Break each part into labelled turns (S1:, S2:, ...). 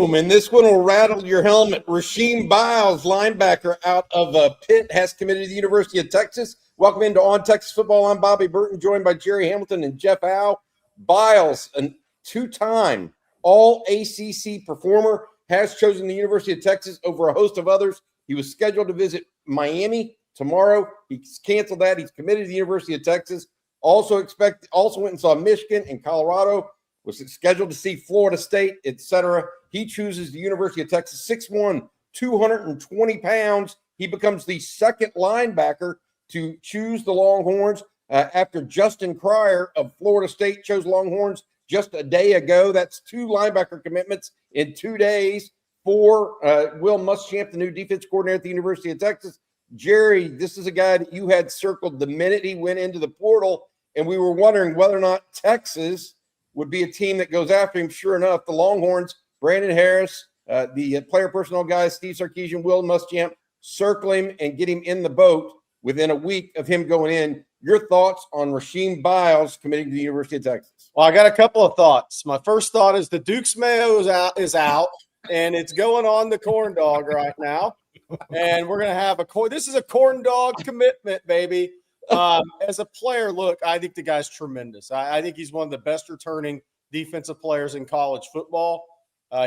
S1: Boom, and this one will rattle your helmet. Rasheem Biles, linebacker out of Pitt, has committed to the University of Texas. Welcome into On Texas Football. I'm Bobby Burton, joined by Jerry Hamilton and Jeff Howe. Biles, a two-time All-ACC performer, has chosen the University of Texas over a host of others. He was scheduled to visit Miami tomorrow. He's canceled that. He's committed to the University of Texas. Also went and saw Michigan and Colorado. Was scheduled to see Florida State, etc. He chooses the University of Texas. 6'1", 220 pounds. He becomes the second linebacker to choose the Longhorns after Justin Cryer of Florida State chose Longhorns just a day ago. That's two linebacker commitments in 2 days for Will Muschamp, the new defense coordinator at the University of Texas. Jerry, this is a guy that you had circled the minute he went into the portal, and we were wondering whether or not Texas would be a team that goes after him. Sure enough, the Longhorns, Brandon Harris, the player personnel guys, Steve Sarkisian, Will Muschamp, circle him and get him in the boat within a week of him going in. Your thoughts on Rasheem Biles committing to the University of Texas?
S2: Well, I got a couple of thoughts. My first thought is the Duke's Mayo is out, and it's going on the corn dog right now. And we're going to have this is a corn dog commitment, baby. As a player, look, I think the guy's tremendous. I think he's one of the best returning defensive players in college football.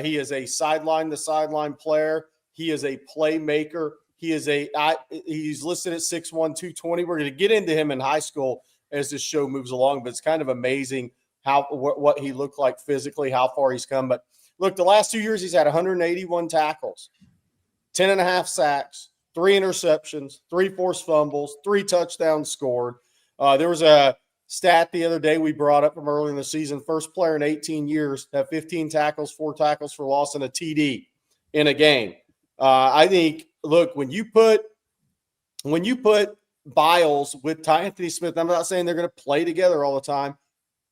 S2: He is a sideline-to-sideline player. He is a playmaker. He's listed at 6'1", 220. We're going to get into him in high school as this show moves along, but it's kind of amazing what he looked like physically, how far he's come. But look, the last 2 years he's had 181 tackles, 10.5 sacks, 3 interceptions, 3 forced fumbles, 3 touchdowns scored. There was a stat the other day we brought up from early in the season. First player in 18 years to have 15 tackles, 4 tackles for loss, and a TD in a game. I think, look, when you put Biles with Ty Anthony Smith, I'm not saying they're going to play together all the time.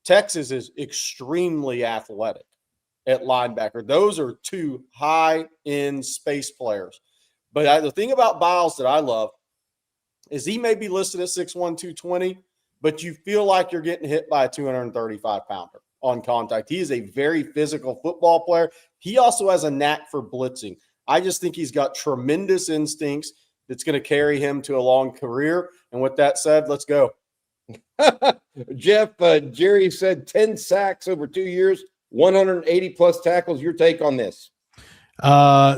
S2: Texas is extremely athletic at linebacker. Those are 2 high-end space players. But the thing about Biles that I love is he may be listed at 6'1", 220, but you feel like you're getting hit by a 235-pounder on contact. He is a very physical football player. He also has a knack for blitzing. I just think he's got tremendous instincts that's going to carry him to a long career. And with that said, let's go.
S1: Jeff, Jerry said 10 sacks over 2 years, 180-plus tackles. Your take on this?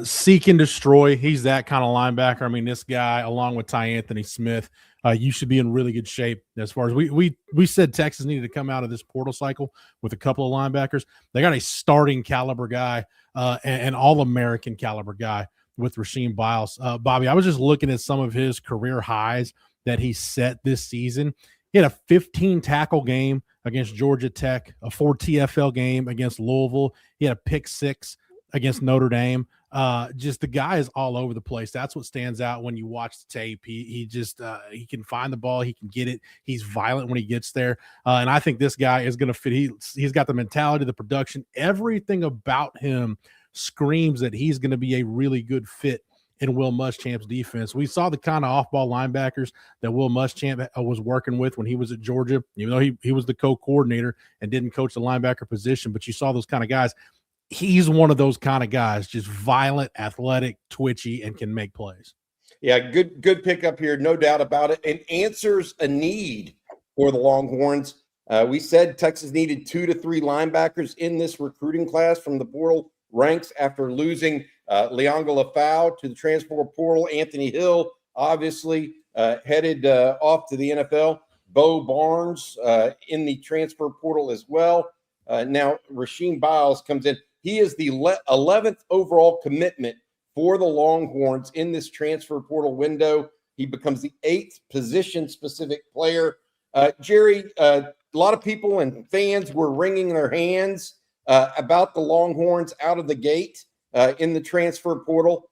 S3: Seek and destroy. He's that kind of linebacker. I mean, this guy, along with Ty Anthony Smith, you should be in really good shape as far as we said Texas needed to come out of this portal cycle with a couple of linebackers. They got a starting caliber guy, an all-American caliber guy with Rasheem Biles. Bobby, I was just looking at some of his career highs that he set this season. He had a 15 tackle game against Georgia Tech, a 4 TFL game against Louisville. He had a pick 6 against Notre Dame. Just the guy is all over the place. That's what stands out when you watch the tape. He he can find the ball. He can get it. He's violent when he gets there. And I think this guy is going to fit. He's got the mentality, the production, everything about him screams that he's going to be a really good fit in Will Muschamp's defense. We saw the kind of off-ball linebackers that Will Muschamp was working with when he was at Georgia, even though he was the co-coordinator and didn't coach the linebacker position. But you saw those kind of guys. He's one of those kind of guys, just violent, athletic, twitchy, and can make plays.
S1: Yeah, good pickup here, no doubt about it, and answers a need for the Longhorns. We said Texas needed 2 to 3 linebackers in this recruiting class from the portal ranks after losing Leonga Lafau to the transfer portal. Anthony Hill, obviously, headed off to the NFL. Bo Barnes in the transfer portal as well. Now, Rasheem Biles comes in. He is the 11th overall commitment for the Longhorns in this transfer portal window. He becomes the 8th position-specific player. Jerry, a lot of people and fans were wringing their hands about the Longhorns out of the gate in the transfer portal.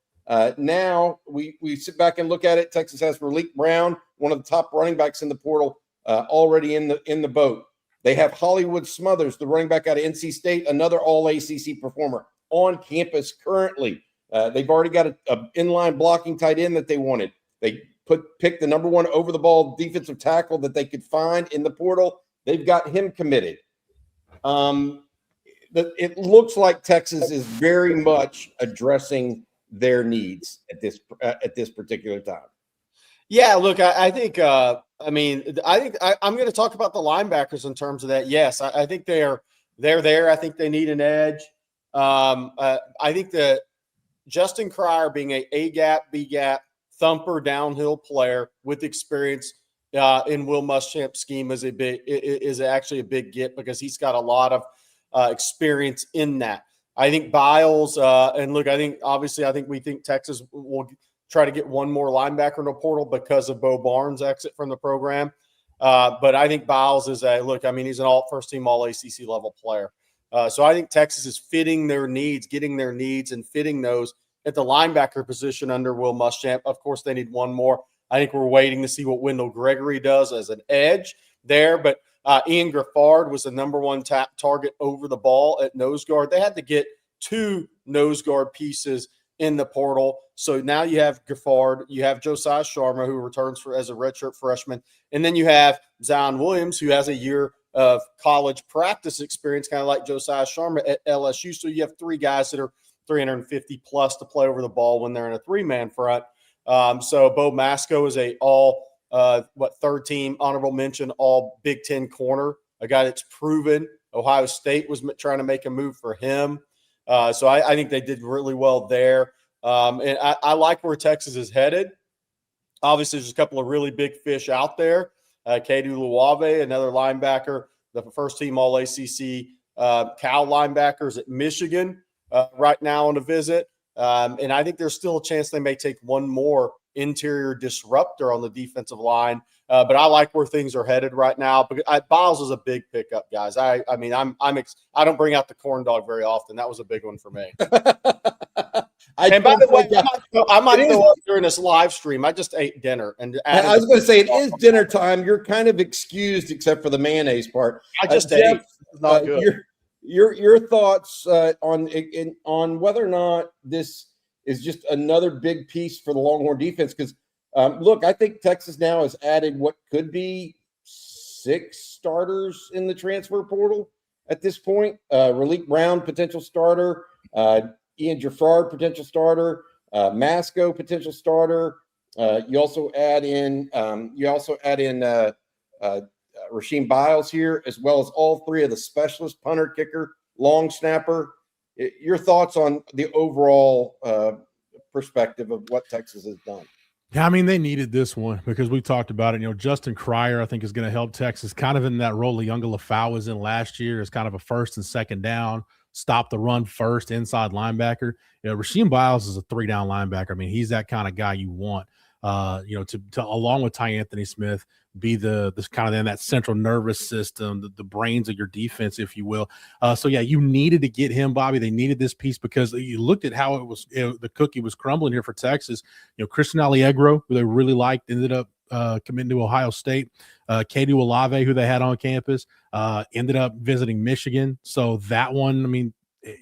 S1: Now we sit back and look at it. Texas has Malik Brown, one of the top running backs in the portal, already in the boat. They have Hollywood Smothers, the running back out of NC State, another all-ACC performer on campus currently. They've already got an inline blocking tight end that they wanted. They picked the number 1 over-the-ball defensive tackle that they could find in the portal. They've got him committed. it looks like Texas is very much addressing their needs at this particular time.
S2: Yeah, look, I think I'm going to talk about the linebackers in terms of that. Yes, I think they're there. I think they need an edge. I think that Justin Cryer being a gap, B gap, thumper, downhill player with experience in Will Muschamp's scheme is actually a big get because he's got a lot of experience in that. I think Biles and look, I think we think Texas will try to get one more linebacker in the portal because of Bo Barnes' exit from the program. But I think Biles is he's an first-team All-ACC level player. So I think Texas is fitting their needs, getting their needs and fitting those at the linebacker position under Will Muschamp. Of course, they need one more. I think we're waiting to see what Wendell Gregory does as an edge there. But Ian Griffard was the number one target over the ball at nose guard. They had to get 2 nose guard pieces in the portal. So now you have Griffard, you have Josiah Sharma, who returns as a redshirt freshman, and then you have Zion Williams, who has a year of college practice experience, kind of like Josiah Sharma at LSU. So you have 3 guys that are 350 plus to play over the ball when they're in a 3-man front. So Bo Masco is third team honorable mention, all Big Ten corner, a guy that's proven. Ohio State was trying to make a move for him. So I think they did really well there. And I like where Texas is headed. Obviously, there's a couple of really big fish out there. Kedu Luave, another linebacker, the first-team All-ACC Cal linebackers at Michigan right now on a visit. And I think there's still a chance they may take one more interior disruptor on the defensive line. But I like where things are headed right now. Biles is a big pickup, guys. I don't bring out the corn dog very often. That was a big one for me. And by the way, I might go up during this live stream. I just ate dinner.
S1: I was going to say, it is dinner time. You're kind of excused except for the mayonnaise part.
S2: I just ate.
S1: Jeff,
S2: it's not good.
S1: Your thoughts on whether or not this is just another big piece for the Longhorn defense? Because, look, I think Texas now has added what could be 6 starters in the transfer portal at this point. Raleek Brown, potential starter. Ian Giffard, potential starter. Masco, potential starter. You also add in Rasheem Biles here, as well as all 3 of the specialists: punter, kicker, long snapper. Your thoughts on the overall perspective of what Texas has done?
S3: Yeah, I mean, they needed this one because we talked about it. Justin Cryer, I think, is going to help Texas kind of in that role Leunga Lafau was in last year as kind of a first and second down, stop the run first, inside linebacker. Rasheem Biles is a 3-down linebacker. I mean, he's that kind of guy you want, to along with Ty Anthony Smith, be this kind of in that central nervous system, the brains of your defense, if you will. So yeah, you needed to get him, Bobby. They needed this piece because you looked at how the cookie was crumbling here for Texas. Christian Alliegro, who they really liked, ended up committing to Ohio State. Kedu Olave, who they had on campus, ended up visiting Michigan. So that one, I mean,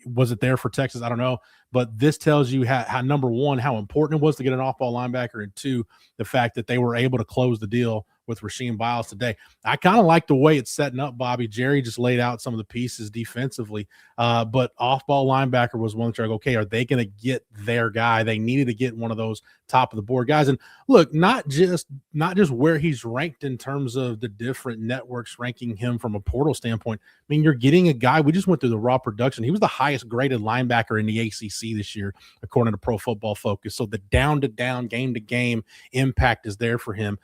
S3: was it there for Texas? I don't know. But this tells you how number one, how important it was to get an off-ball linebacker, and 2, the fact that they were able to close the deal with Rasheem Biles today. I kind of like the way it's setting up, Bobby. Jerry just laid out some of the pieces defensively, but off-ball linebacker was one track. Okay, are they going to get their guy? They needed to get one of those top-of-the-board guys. And look, not just where he's ranked in terms of the different networks ranking him from a portal standpoint. I mean, you're getting a guy. We just went through the raw production. He was the highest-graded linebacker in the ACC this year, according to Pro Football Focus. So the down-to-down, game-to-game impact is there for him.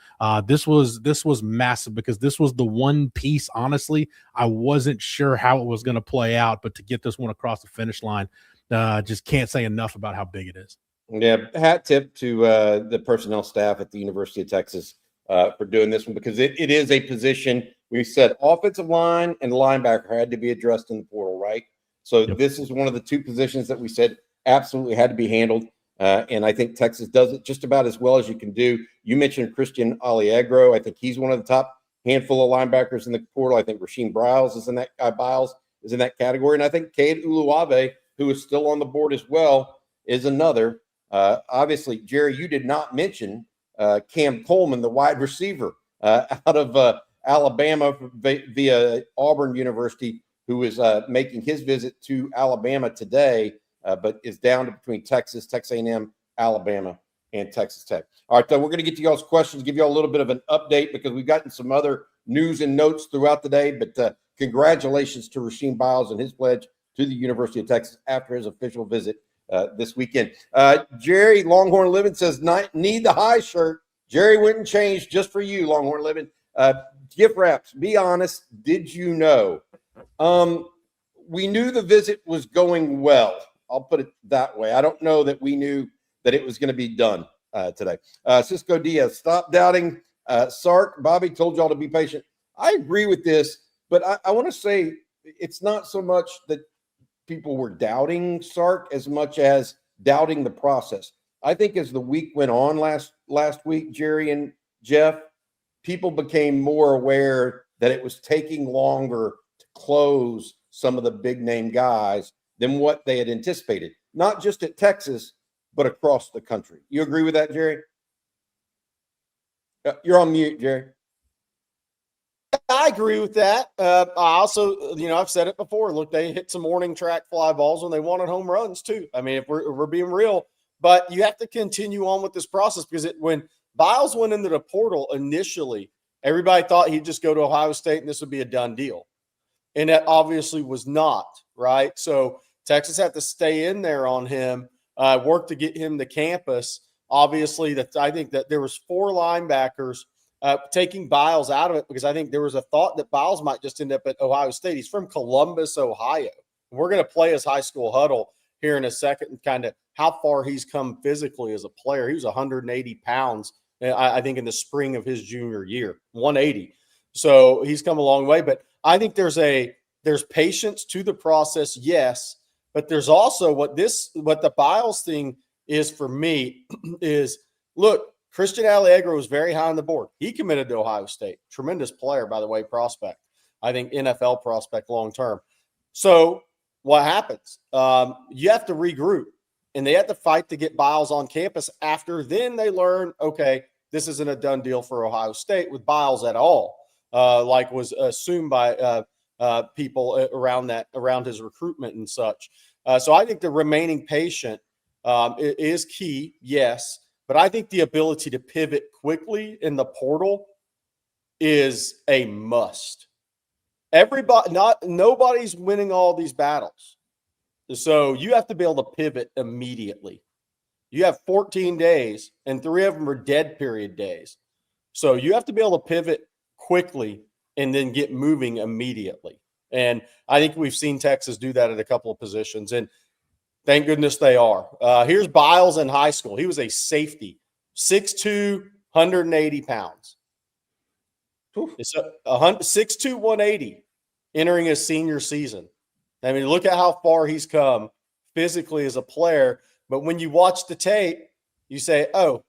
S3: This was massive because this was the one piece, honestly, I wasn't sure how it was going to play out, but to get this one across the finish line, just can't say enough about how big it is.
S1: Yeah, hat tip to the personnel staff at the University of Texas for doing this one, because it is a position. We said offensive line and linebacker had to be addressed in the portal, right? So
S3: Yep.
S1: This is one of the 2 positions that we said absolutely had to be handled. And I think Texas does it just about as well as you can do. You mentioned Christian Alliegro. I think he's one of the top handful of linebackers in the portal. I think Rasheem Biles is in that category. And I think Kedu Luave, who is still on the board as well, is another. Obviously, Jerry, you did not mention Cam Coleman, the wide receiver out of Alabama via Auburn University. who is making his visit to Alabama today, but is down to between Texas A&M, Alabama, and Texas Tech. All right, so we're going to get to y'all's questions, give y'all a little bit of an update because we've gotten some other news and notes throughout the day. But congratulations to Rasheem Biles and his pledge to the University of Texas after his official visit this weekend. Jerry Longhorn Living says, need the high shirt. Jerry went and changed just for you, Longhorn Living. Gift wraps, be honest, did you know? We knew the visit was going well. I'll put it that way. I don't know that we knew that it was going to be done today. Cisco Diaz, stop doubting Sark. Bobby told y'all to be patient. I agree with this, but I want to say it's not so much that people were doubting Sark as much as doubting the process. I think as the week went on last week, Jerry and Jeff, people became more aware that it was taking longer to close some of the big name guys than what they had anticipated, not just at Texas, but across the country. You agree with that, Jerry? You're on mute, Jerry.
S2: I agree with that. I also, I've said it before. Look, they hit some morning track fly balls when they wanted home runs too. I mean, if we're being real, but you have to continue on with this process because when Biles went into the portal initially, everybody thought he'd just go to Ohio State and this would be a done deal. And that obviously was not, right? So Texas had to stay in there on him, work to get him to campus. Obviously, I think that there was 4 linebackers taking Biles out of it because I think there was a thought that Biles might just end up at Ohio State. He's from Columbus, Ohio. We're going to play his high school huddle here in a second and kind of how far he's come physically as a player. He was 180 pounds, I think, in the spring of his junior year, 180. So he's come a long way. But I think there's patience to the process, yes. But there's also what the Biles thing is for me is, look, Christian Allegro was very high on the board. He committed to Ohio State. Tremendous player, by the way, prospect. I think NFL prospect long term. So what happens? You have to regroup, and they have to fight to get Biles on campus. After then they learn, okay, this isn't a done deal for Ohio State with Biles at all, like was assumed by people around his recruitment and such. So I think the remaining patient is key, yes. But I think the ability to pivot quickly in the portal is a must. Nobody's winning all these battles. So you have to be able to pivot immediately. You have 14 days, and 3 of them are dead period days. So you have to be able to pivot quickly and then get moving immediately. And I think we've seen Texas do that at a couple of positions. And thank goodness they are. Here's Biles in high school. He was a safety, 6'2", 180 pounds. It's 6'2", 180 entering his senior season. I mean, look at how far he's come physically as a player. But when you watch the tape, you say, oh,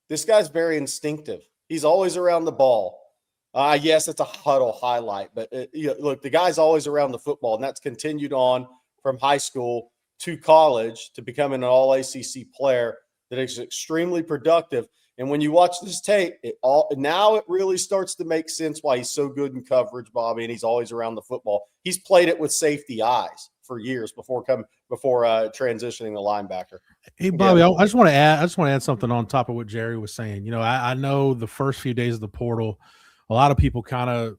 S2: this guy's very instinctive. He's always around the ball. Yes, it's a huddle highlight. But, look, the guy's always around the football, and that's continued on from high school to college to becoming an all-ACC player that is extremely productive. And when you watch this tape, it really starts to make sense why he's so good in coverage, Bobby, and he's always around the football. He's played it with safety eyes for years before transitioning to linebacker.
S3: Hey, Bobby, I just want to add something on top of what Jerry was saying. I know the first few days of the portal, a lot of people kind of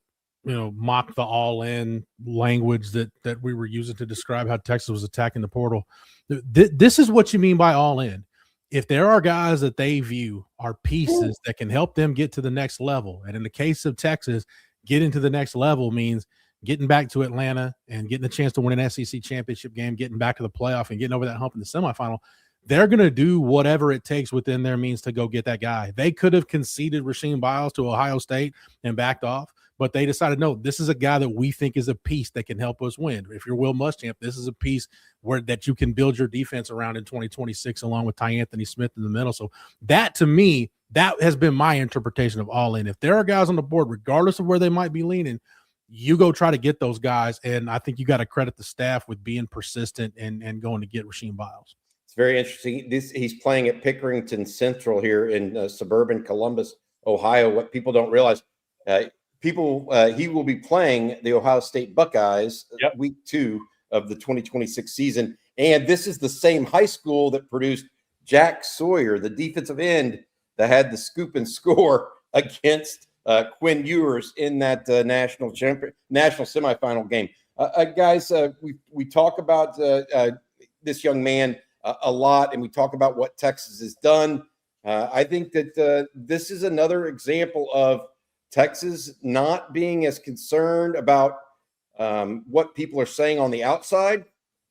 S3: mock the all-in language that we were using to describe how Texas was attacking the portal. This is what you mean by all-in. If there are guys that they view are pieces that can help them get to the next level, and in the case of Texas, getting to the next level means getting back to Atlanta and getting a chance to win an SEC championship game, getting back to the playoff and getting over that hump in the semifinal, they're going to do whatever it takes within their means to go get that guy. They could have conceded Rasheem Biles to Ohio State and backed off, but they decided, no, this is a guy that we think is a piece that can help us win. If you're Will Muschamp, this is a piece that you can build your defense around in 2026, along with Anthony Smith in the middle. So that, to me, that has been my interpretation of all in. If there are guys on the board, regardless of where they might be leaning, you go try to get those guys. And I think you got to credit the staff with being persistent and going to get Rasheem Biles.
S1: It's very interesting. He's playing at Pickerington Central here in suburban Columbus, Ohio. What people don't realize, he will be playing the Ohio State Buckeyes week 2 of the 2026 season. And this is the same high school that produced Jack Sawyer, the defensive end that had the scoop and score against Quinn Ewers in that national semifinal game. Guys, we talk about this young man a lot, and we talk about what Texas has done. I think that this is another example of Texas not being as concerned about what people are saying on the outside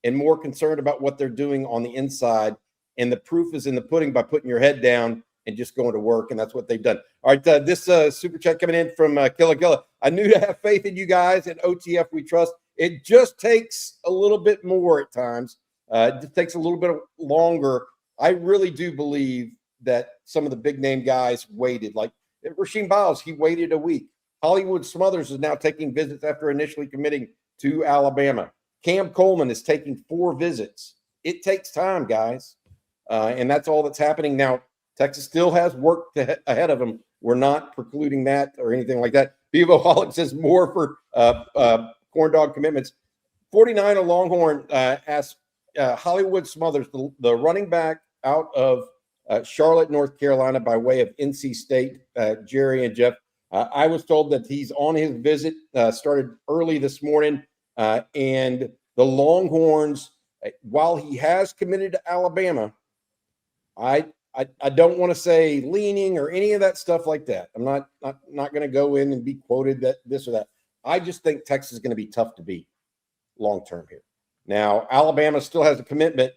S1: and more concerned about what they're doing on the inside. And the proof is in the pudding by putting your head down and just going to work. And that's what they've done. All right. This super chat coming in from Killa. I knew to have faith in you guys and OTF we trust. It just takes a little bit more at times. It takes a little bit longer. I really do believe that some of the big name guys waited. Like Rasheem Biles, he waited a week. Hollywood Smothers is now taking visits after initially committing to Alabama. Cam Coleman is taking 4 visits. It takes time, guys. And that's all that's happening now. Texas still has work ahead of them. We're not precluding that or anything like that. Bevo Hollick says more for corn dog commitments. 49er Longhorn asked Hollywood Smothers, the running back out of Charlotte, North Carolina, by way of NC State, Jerry and Jeff. I was told that he's on his visit, started early this morning, and the Longhorns, while he has committed to Alabama, I don't want to say leaning or any of that stuff like that. I'm not going to go in and be quoted that this or that. I just think Texas is going to be tough to beat long term here. Now, Alabama still has a commitment,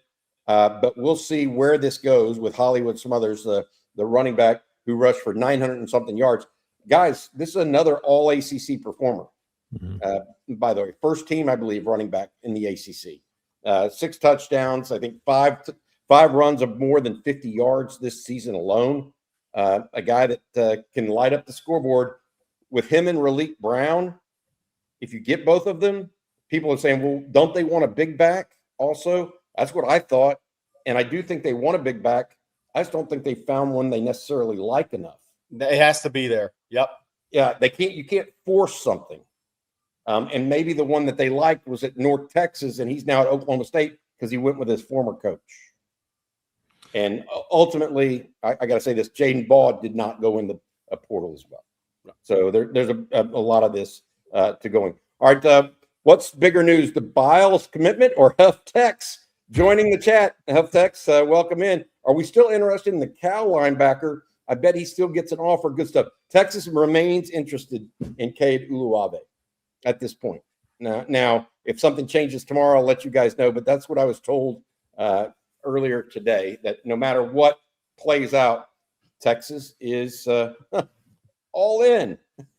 S1: but we'll see where this goes with Hollywood Smothers, the running back who rushed for 900 and something yards. Guys, this is another all ACC performer. Mm-hmm. By the way, first team, I believe, running back in the ACC. 6 touchdowns, I think 5 runs of more than 50 yards this season alone. A guy that can light up the scoreboard. With him and Raleek Brown, if you get both of them, people are saying, well, don't they want a big back also? That's what I thought. And I do think they want a big back. I just don't think they found one they necessarily like enough.
S2: It has to be there. Yep.
S1: Yeah, you can't force something. And maybe the one that they liked was at North Texas, and he's now at Oklahoma State because he went with his former coach. And ultimately, I got to say this, Jaden Baugh did not go in the portal as well. So there's a lot of this to going. All right, what's bigger news, the Biles commitment or Huff Tex joining the chat? Huff Tex, welcome in. Are we still interested in the Cal linebacker? I bet he still gets an offer. Good stuff. Texas remains interested in Cade Uluave at this point. Now, if something changes tomorrow, I'll let you guys know. But that's what I was told earlier today, that no matter what plays out, Texas is all in.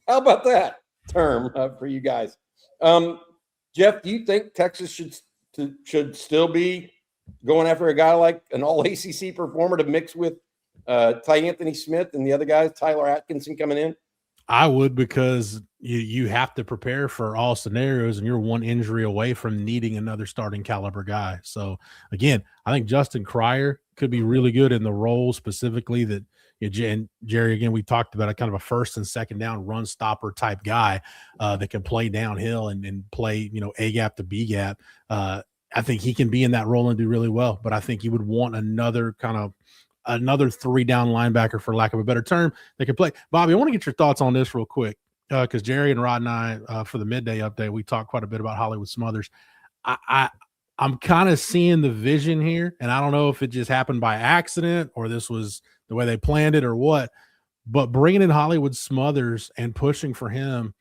S1: How about that term for you guys? Jeff, do you think Texas should still be going after a guy like an all ACC performer to mix with Ty Anthony Smith and the other guys, Tyler Atkinson coming in?
S3: I would, because you have to prepare for all scenarios, and you're one injury away from needing another starting caliber guy. So again, I think Justin Cryer could be really good in the role specifically that and Jerry, again, we talked about a kind of a first and second down run stopper type guy that can play downhill and play, A gap to B gap. I think he can be in that role and do really well, but I think you would want another 3-down linebacker, for lack of a better term, that could play. Bobby, I want to get your thoughts on this real quick, because Jerry and Rod and I, for the midday update, we talked quite a bit about Hollywood Smothers. I'm kind of seeing the vision here, and I don't know if it just happened by accident or this was the way they planned it or what, but bringing in Hollywood Smothers and pushing for him,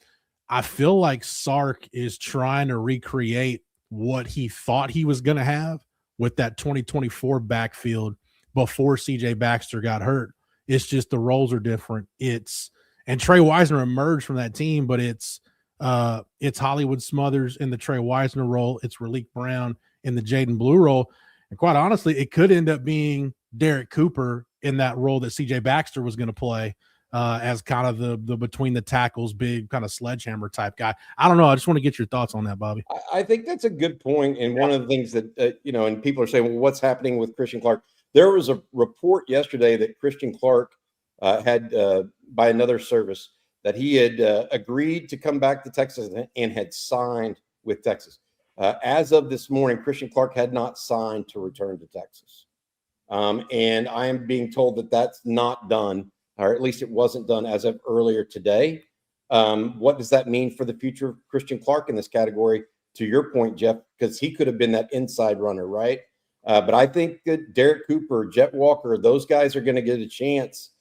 S3: I feel like Sark is trying to recreate what he thought he was going to have with that 2024 backfield before CJ Baxter got hurt. It's just the roles are different. And Trey Wisner emerged from that team, but it's Hollywood Smothers in the Trey Wisner role. It's Raleek Brown in the Jaden Blue role. And quite honestly, it could end up being Derek Cooper in that role that CJ Baxter was going to play as kind of the between the tackles, big kind of sledgehammer type guy. I don't know. I just want to get your thoughts on that, Bobby.
S1: I think that's a good point. And one of the things that, and people are saying, well, what's happening with Christian Clark? There was a report yesterday that Christian Clark had by another service that he had agreed to come back to Texas and had signed with Texas. As of this morning, Christian Clark had not signed to return to Texas. And I am being told that that's not done, or at least it wasn't done as of earlier today. What does that mean for the future of Christian Clark in this category? To your point, Jeff, because he could have been that inside runner, right? But I think that Derek Cooper, Jet Walker, those guys are going to get a chance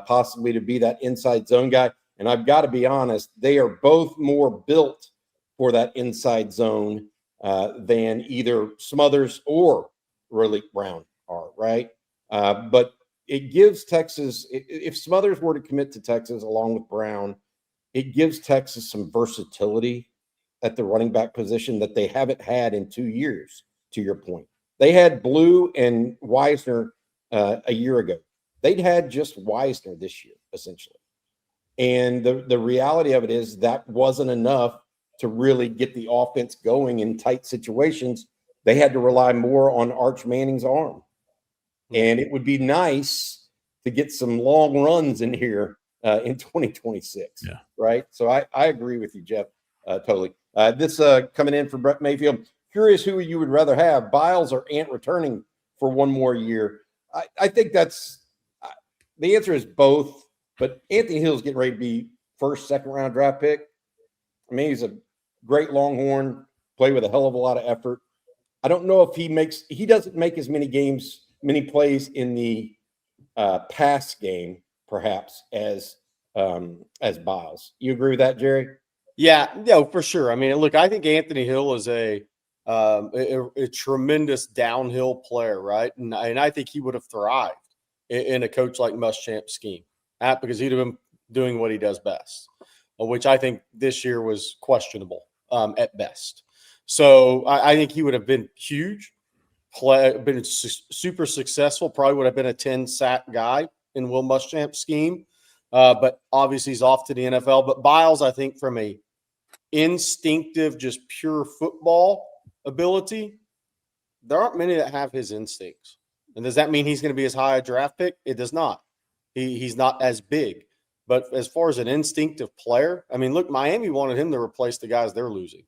S1: possibly to be that inside zone guy. And I've got to be honest, they are both more built for that inside zone than either Smothers or Raleek Brown are, right? But it gives Texas, if Smothers were to commit to Texas along with Brown, it gives Texas some versatility at the running back position that they haven't had in 2 years, to your point. They had Blue and Weisner a year ago. They'd had just Weisner this year, essentially. And the reality of it is that wasn't enough to really get the offense going in tight situations. They had to rely more on Arch Manning's arm. And it would be nice to get some long runs in here in 2026.
S3: Yeah.
S1: Right. So I agree with you, Jeff. Totally. This coming in from Brett Mayfield. Curious who you would rather have, Biles or Ant returning for one more year. I think that's the answer is both. But Anthony Hill's getting ready to be first, second round draft pick. I mean, he's a great Longhorn, play with a hell of a lot of effort. I don't know if he doesn't make as many plays in the pass game, perhaps, as Biles. You agree with that, Jerry?
S2: Yeah, no, for sure. I mean, look, I think Anthony Hill is a tremendous downhill player, right? And I think he would have thrived in a coach like Muschamp's scheme, because he'd have been doing what he does best, which I think this year was questionable at best. So I think he would have been huge, been super successful, probably would have been a 10-sack guy in Will Muschamp's scheme. But obviously he's off to the NFL. But Biles, I think from a instinctive, just pure football ability, there aren't many that have his instincts. And does that mean he's going to be as high a draft pick? It does not. He's not as big. But as far as an instinctive player, I mean, look, Miami wanted him to replace the guys they're losing.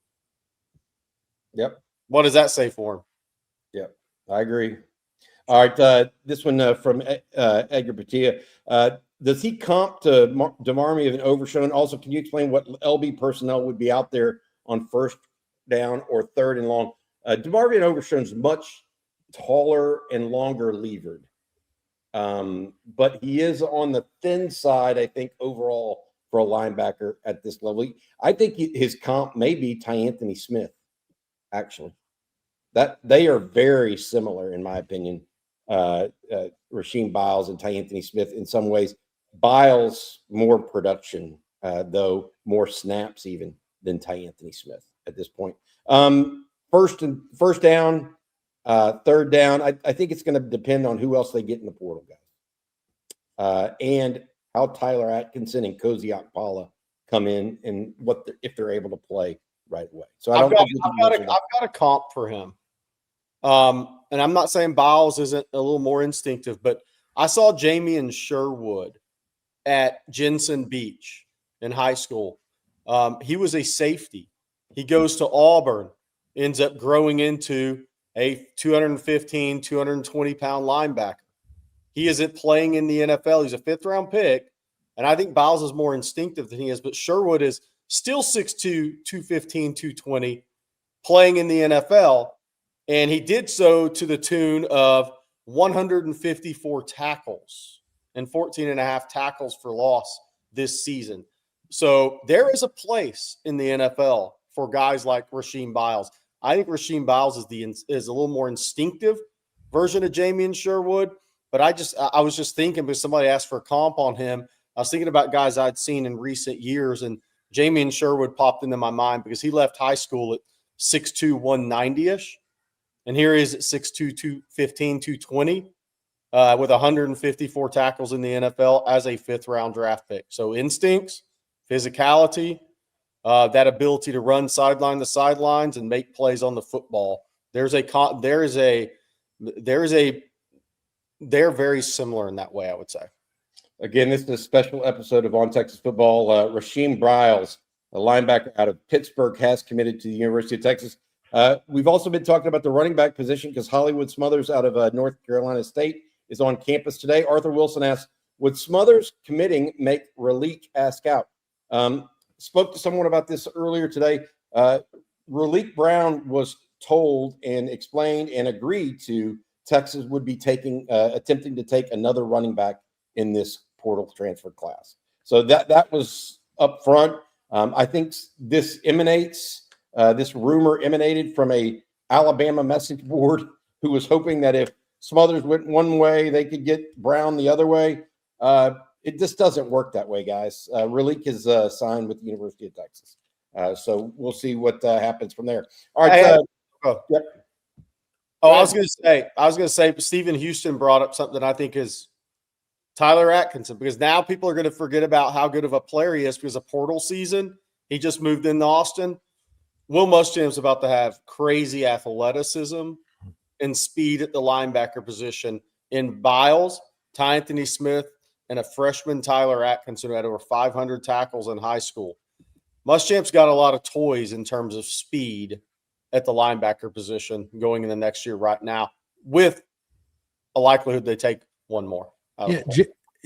S1: Yep.
S2: What does that say for him?
S1: Yep, I agree. All right, this one from Edgar Patia. Does he comp to DeMarvin and Overshown? Also, can you explain what LB personnel would be out there on first down or third and long? DeMarvin Overshown's much taller and longer levered. But he is on the thin side, I think, overall for a linebacker at this level. I think his comp may be Anthony Smith, actually. That they are very similar, in my opinion, Rasheem Biles and Anthony Smith in some ways. Biles more production, though more snaps even than Anthony Smith at this point. First down, third down. I think it's going to depend on who else they get in the portal, guys, and how Tyler Atkinson and Cozy Akpala come in and if they're able to play right away. So I've
S2: got a comp for him. And I'm not saying Biles isn't a little more instinctive, but I saw Jamie Sherwood at Jensen Beach in high school. He was a safety. He goes to Auburn, ends up growing into a 215, 220-pound linebacker. He isn't playing in the NFL. He's a fifth-round pick, and I think Biles is more instinctive than he is, but Sherwood is still 6'2", 215, 220, playing in the NFL, and he did so to the tune of 154 tackles and 14 and a half tackles for loss this season. So there is a place in the NFL for guys like Rasheem Biles. I think Rasheem Biles is a little more instinctive version of Jamie Sherwood, but I was just thinking, because somebody asked for a comp on him, I was thinking about guys I'd seen in recent years, and Jamie Sherwood popped into my mind because he left high school at 6'2", 190-ish, and here he is at 6'2", 215, 220, with 154 tackles in the NFL as a fifth-round draft pick. So instincts, physicality, that ability to run sideline to sidelines and make plays on the football. They're very similar in that way, I would say.
S1: Again, this is a special episode of On Texas Football. Rasheem Biles, a linebacker out of Pittsburgh, has committed to the University of Texas. We've also been talking about the running back position because Hollywood Smothers out of North Carolina State is on campus today. Arthur Wilson asks, would Smothers committing make Raleek ask out? Spoke to someone about this earlier today. Raleek Brown was told and explained and agreed to Texas would be attempting to take another running back in this portal transfer class. So that was up front. I think this rumor emanated from a Alabama message board who was hoping that if Smothers went one way, they could get Brown the other way. It just doesn't work that way, guys. Raleek is signed with the University of Texas. So we'll see what happens from there. All right. Yep.
S2: I was going to say, Stephen Houston brought up something I think is Tyler Atkinson, because now people are going to forget about how good of a player he is because of portal season. He just moved into Austin. Will Muschamp's about to have crazy athleticism and speed at the linebacker position in Biles, Ty Anthony Smith, and a freshman Tyler Atkinson who had over 500 tackles in high school. Muschamp's got a lot of toys in terms of speed at the linebacker position going in the next year right now, with a likelihood they take one more.
S3: Yeah,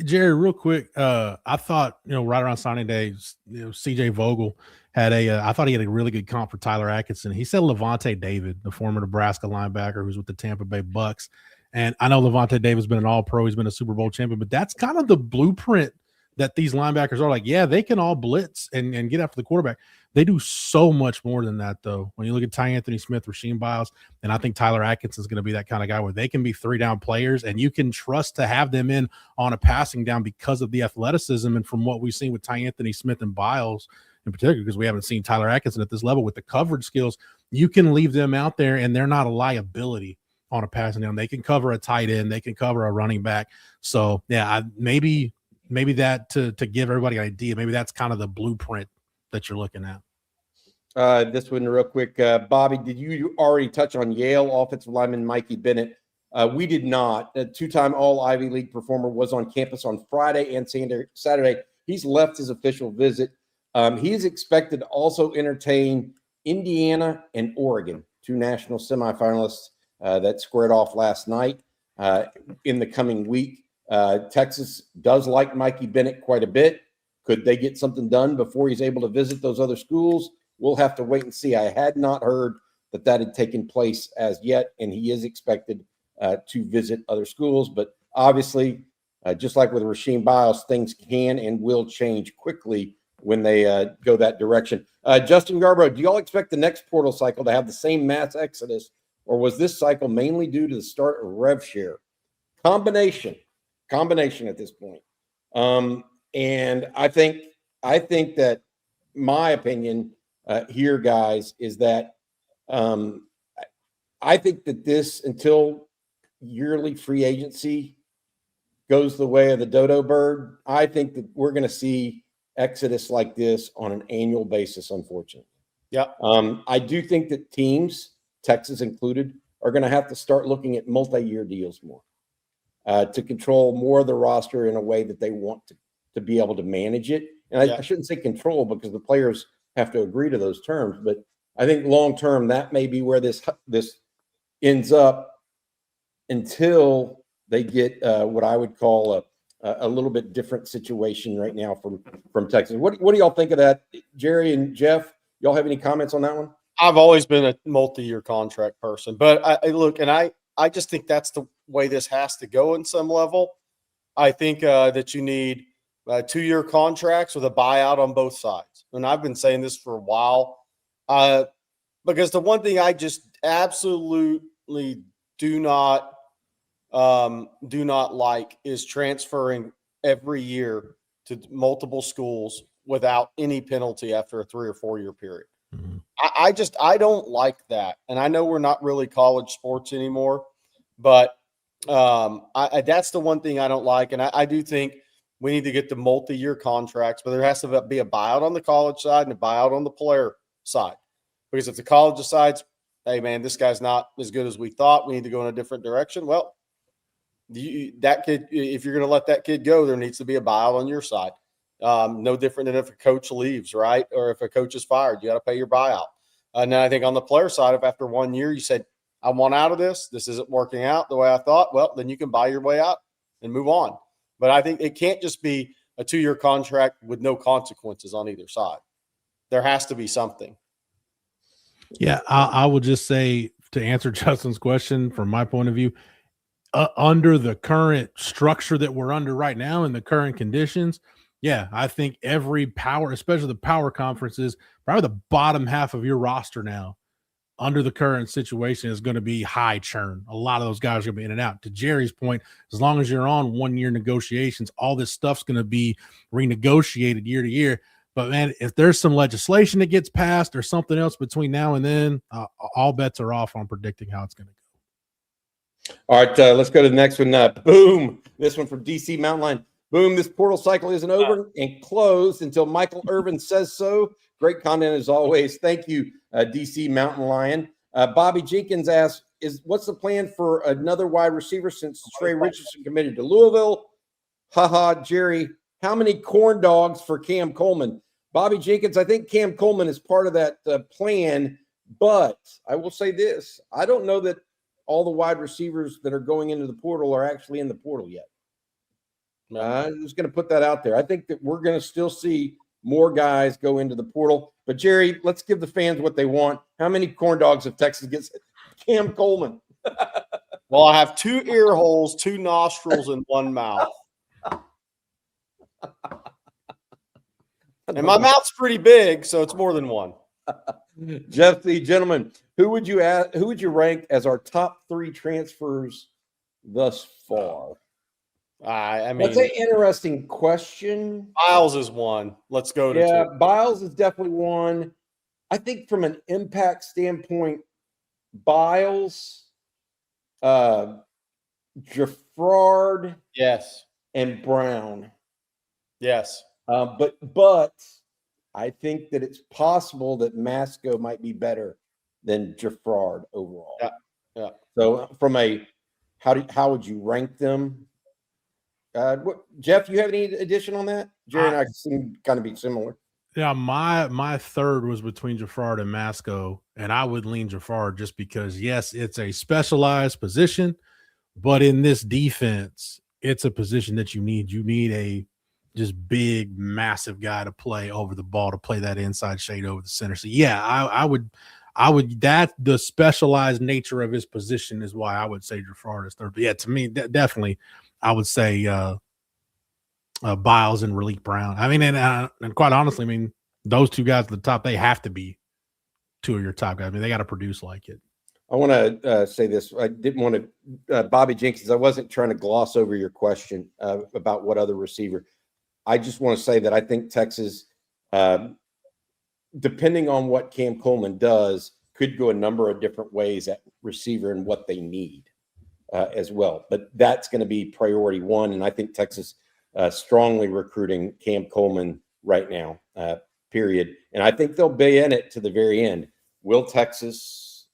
S3: Jerry, real quick, I thought, right around signing day, CJ Vogel had I thought he had a really good comp for Tyler Atkinson. He said Levante David, the former Nebraska linebacker who's with the Tampa Bay Bucks. And I know Levante David's been an all-pro. He's been a Super Bowl champion, but that's kind of the blueprint that these linebackers are. Like, yeah, they can all blitz and get after the quarterback. They do so much more than that, though. When you look at Ty Anthony Smith, Rasheem Biles, and I think Tyler Atkinson is going to be that kind of guy where they can be three-down players, and you can trust to have them in on a passing down because of the athleticism. And from what we've seen with Ty Anthony Smith and Biles in particular, because we haven't seen Tyler Atkinson at this level with the coverage skills, you can leave them out there, and they're not a liability on a passing down. They can cover a tight end. They can cover a running back. So, yeah, maybe that to give everybody an idea, maybe that's kind of the blueprint that you're looking at.
S1: This one real quick. Bobby, did you already touch on Yale offensive lineman Mikey Bennett? We did not. A two-time All-Ivy League performer was on campus on Friday and Saturday. He's left his official visit. He is expected to also entertain Indiana and Oregon, two national semifinalists that squared off last night in the coming week. Texas does like Mikey Bennett quite a bit. Could they get something done before he's able to visit those other schools? We'll have to wait and see. I had not heard that had taken place as yet, and he is expected to visit other schools. But obviously, just like with Rasheem Biles, things can and will change quickly when they go that direction. Justin Garbo, do you all expect the next portal cycle to have the same mass exodus, or was this cycle mainly due to the start of rev share? Combination at this point. And I think that my opinion here, guys, is that I think that this, until yearly free agency goes the way of the dodo bird, I think that we're going to see exodus like this on an annual basis, unfortunately.
S2: Yeah.
S1: I do think that teams, Texas included, are going to have to start looking at multi-year deals more to control more of the roster in a way that they want to be able to manage it. And I shouldn't say control because the players have to agree to those terms, but I think long-term that may be where this ends up until they get what I would call a little bit different situation right now from Texas. What do y'all think of that? Jerry and Jeff, y'all have any comments on that one?
S2: I've always been a multi-year contract person, but I just think that's the way this has to go in some level. I think that you need 2-year contracts with a buyout on both sides. And I've been saying this for a while because the one thing I just absolutely do not like is transferring every year to multiple schools without any penalty after a 3 or 4 year period. Mm-hmm. I don't like that. And I know we're not really college sports anymore, but that's the one thing I don't like. And I do think we need to get the multi-year contracts, but there has to be a buyout on the college side and a buyout on the player side. Because if the college decides, hey, man, this guy's not as good as we thought, we need to go in a different direction, well, That kid, if you're going to let that kid go, there needs to be a buyout on your side. No different than if a coach leaves, right? Or if a coach is fired, you got to pay your buyout. And then I think on the player side, if after 1 year you said, I want out of this isn't working out the way I thought, well, then you can buy your way out and move on. But I think it can't just be a 2-year contract with no consequences on either side. There has to be something.
S3: Yeah, I will just say, to answer Justin's question from my point of view, under the current structure that we're under right now in the current conditions, yeah, I think every power, especially the power conferences, probably the bottom half of your roster now under the current situation is going to be high churn. A lot of those guys are going to be in and out. To Jerry's point, as long as you're on 1-year negotiations, all this stuff's going to be renegotiated year to year. But, man, if there's some legislation that gets passed or something else between now and then, all bets are off on predicting how it's going to go.
S1: All right, let's go to the next one. Boom. This one from DC Mountain Lion. Boom, this portal cycle isn't over and closed until Michael Irvin says so. Great content as always. Thank you, DC Mountain Lion. Bobby Jenkins asks, what's the plan for another wide receiver since Trey Richardson committed to Louisville? Haha, Jerry, how many corn dogs for Cam Coleman? Bobby Jenkins, I think Cam Coleman is part of that plan, but I will say this. I don't know that all the wide receivers that are going into the portal are actually in the portal yet. I'm just going to put that out there. I think that we're going to still see more guys go into the portal. But, Jerry, let's give the fans what they want. How many corn dogs if Texas gets Cam Coleman?
S2: Well, I have 2 ear holes, 2 nostrils, and 1 mouth. And my mouth's pretty big, so it's more than 1.
S1: Jeff, the gentleman, who would you rank as our top 3 transfers thus far?
S2: I mean,
S1: that's an interesting question.
S2: Biles is 1. Let's go to 2.
S1: Biles is definitely 1. I think from an impact standpoint, Biles, Jaffrard,
S2: yes,
S1: and Brown.
S2: Yes.
S1: But I think that it's possible that Masco might be better than Jaffrard overall.
S2: Yeah.
S1: So from how would you rank them? Jeff, you have any addition on that? Jerry and I seem kind of be similar.
S3: Yeah, my third was between Jaffrard and Masco, and I would lean Jaffrard just because, yes, it's a specialized position, but in this defense, it's a position that you need. You need a just big, massive guy to play over the ball, to play that inside shade over the center. So, yeah, I would that the specialized nature of his position is why I would say Jaffrard is third. But, yeah, to me, definitely – I would say Biles and Raleek Brown. I mean, and quite honestly, I mean, those 2 guys at the top, they have to be 2 of your top guys. I mean, they got to produce like it.
S1: I want to say this. I didn't want to, Bobby Jenkins, I wasn't trying to gloss over your question about what other receiver. I just want to say that I think Texas, depending on what Cam Coleman does, could go a number of different ways at receiver and what they need. As well, but that's going to be priority 1, and I think Texas strongly recruiting Cam Coleman right now, period. And I think they'll be in it to the very end. Will Texas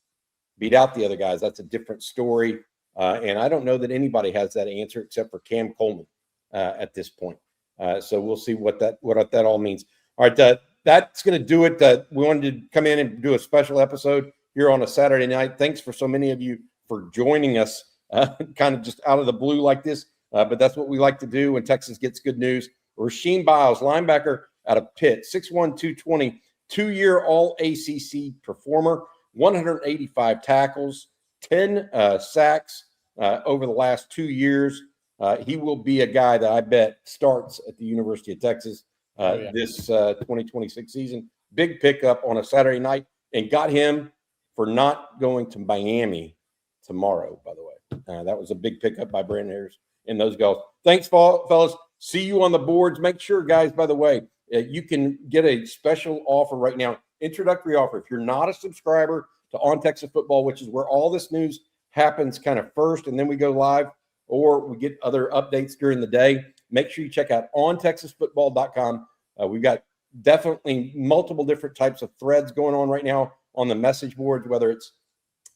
S1: beat out the other guys? That's a different story, and I don't know that anybody has that answer except for Cam Coleman at this point. So we'll see what that all means. All right, that's going to do it. We wanted to come in and do a special episode here on a Saturday night. Thanks for so many of you for joining us. Kind of just out of the blue like this, but that's what we like to do when Texas gets good news. Rasheem Biles, linebacker out of Pitt, 6'1", 220, 2-year All-ACC performer, 185 tackles, 10 sacks over the last 2 years. He will be a guy that I bet starts at the University of Texas this 2026 season. Big pickup on a Saturday night, and got him for not going to Miami tomorrow, by the way. That was a big pickup by Brandon Harris in those goals. Thanks, fellas. See you on the boards. Make sure, guys, by the way, you can get a special offer right now, introductory offer. If you're not a subscriber to On Texas Football, which is where all this news happens kind of first, and then we go live, or we get other updates during the day, make sure you check out ontexasfootball.com. We've got definitely multiple different types of threads going on right now on the message boards, whether it's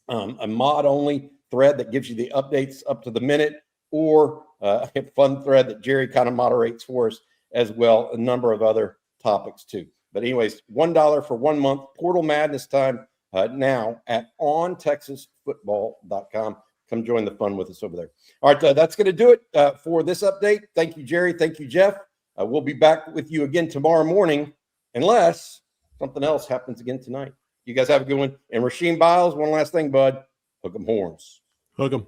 S1: a mod-only thread that gives you the updates up to the minute, or a fun thread that Jerry kind of moderates for us as well. A number of other topics too. But anyways, $1 for 1 month. Portal Madness time now at ontexasfootball.com. Come join the fun with us over there. All right, that's going to do it for this update. Thank you, Jerry. Thank you, Jeff. We'll be back with you again tomorrow morning, unless something else happens again tonight. You guys have a good one. And Rasheem Biles, one last thing, bud. Hook 'em horns.
S3: Hook 'em.